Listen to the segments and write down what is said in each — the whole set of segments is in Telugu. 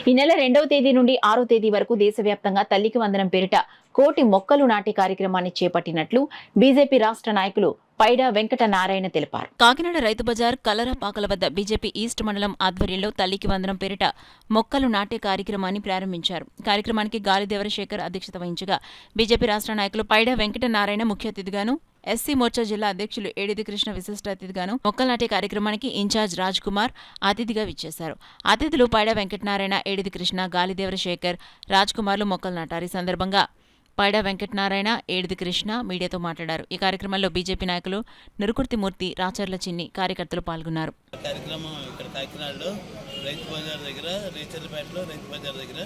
ఈ నెల 2వ తేదీ నుండి 6వ తేదీ వరకు దేశవ్యాప్తంగా తల్లికి వందనం పేరిట 1,00,00,000 మొక్కలు నాటే కార్యక్రమాన్ని చేపట్టినట్లు బీజేపీ రాష్ట్ర నాయకులు పైడా వెంకట నారాయణ తెలిపారు. కాకినాడ రైతు బజార్ కలరాపాకల వద్ద బీజేపీ ఈస్ట్ మండలం ఆధ్వర్యంలో తల్లికి వందనం పేరిట మొక్కలు నాటే కార్యక్రమాన్ని ప్రారంభించారు. కార్యక్రమానికి గాలిదేవర శేఖర్ అధ్యక్షత వహించగా బీజేపీ రాష్ట్ర నాయకులు పైడా వెంకట నారాయణ ముఖ్య అతిథిగాను, ఎస్సీ మోర్చా జిల్లా అధ్యక్షులు ఏడిది కృష్ణ విశిష్ట అతిథిగాను, మొక్కలు నాటే కార్యక్రమానికి ఇన్ఛార్జ్ రాజ్ కుమార్ అతిథిగా విచ్చేశారు. అతిథులు పైడా వెంకటనారాయణ, ఏడిది కృష్ణ, గాలిదేవర శేఖర్, రాజ్ కుమార్లు మొక్కలు నాటారు. ఈ సందర్భంగా పైడా వెంకటనారాయణ, ఏడిది కృష్ణ మీడియాతో మాట్లాడారు. ఈ కార్యక్రమంలో బీజేపీ నాయకులు నిరుకుర్తిమూర్తి, రాచర్ల చిన్ని, కార్యకర్తలు పాల్గొన్నారు. కార్యక్రమం ఇక్కడ కాకినాడలో రైతు బజార్ దగ్గర, రేచర్లపేటలో రైతు బజార్ దగ్గర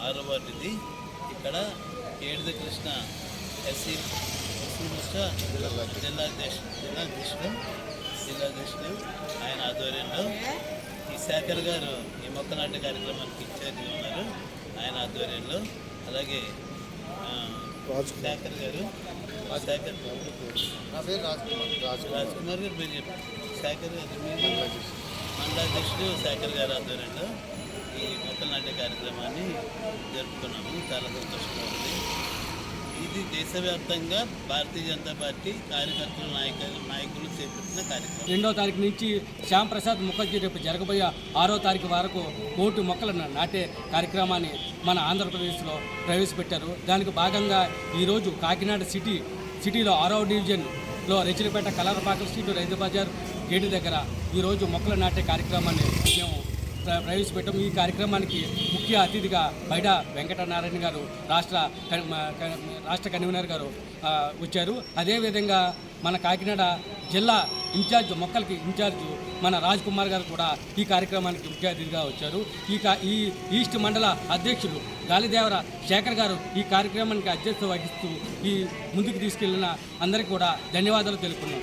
6వ వార్డు ఇది. ఇక్కడ ఏడిది కృష్ణ ఎస్సీ జిల్లా అధ్యక్షుడు ఆయన ఆధ్వర్యంలో ఈ శేఖర్ గారు ఈ మొక్క నాటే కార్యక్రమానికి ఇన్ఛార్జిగా ఉన్నారు. ఆయన ఆధ్వర్యంలో అలాగే శేఖర్ గారు రాజ్ కుమార్ గారు మీరు చెప్పారు. శేఖర్ గారు మండలాధ్యక్షుడు శేఖర్ గారు ఆధ్వర్యంలో ఈ మొక్కలు నాటే కార్యక్రమాన్ని జరుపుకున్నాము. చాలా సంతోషంగా ఉంది. ఇది దేశవ్యాప్తంగా భారతీయ జనతా పార్టీ కార్యకర్తలు నాయకులు చేపట్టిన కార్యక్రమం. 2వ తారీఖు నుంచి శ్యామ్ ప్రసాద్ ముఖర్జీ రేపు జరగబోయే 6వ తారీఖు వరకు 1,00,00,000 మొక్కలను నాటే కార్యక్రమాన్ని మన ఆంధ్రప్రదేశ్లో ప్రవేశపెట్టారు. దానికి భాగంగా ఈరోజు కాకినాడ సిటీలో 6వ డివిజన్లో రెచిలిపేట కలరపాక స్ట్రీట్ రైతు బజార్ గేటు దగ్గర ఈరోజు మొక్కలు నాటే కార్యక్రమాన్ని మేము ప్రవేశపెట్టాం. ఈ కార్యక్రమానికి ముఖ్య అతిథిగా పైడా వెంకటనారాయణ గారు రాష్ట్ర కన్వీనర్ గారు వచ్చారు. అదేవిధంగా మన కాకినాడ జిల్లా మొక్కలకి ఇన్ఛార్జ్ మన రాజ్ కుమార్ గారు కూడా ఈ కార్యక్రమానికి ముఖ్య అతిథిగా వచ్చారు. ఈ ఈస్ట్ మండల అధ్యక్షులు గాలిదేవర శేఖర్ గారు ఈ కార్యక్రమానికి అధ్యక్షత వహిస్తూ ఈ ముందుకు తీసుకెళ్లిన అందరికీ కూడా ధన్యవాదాలు తెలుపుతున్నాం.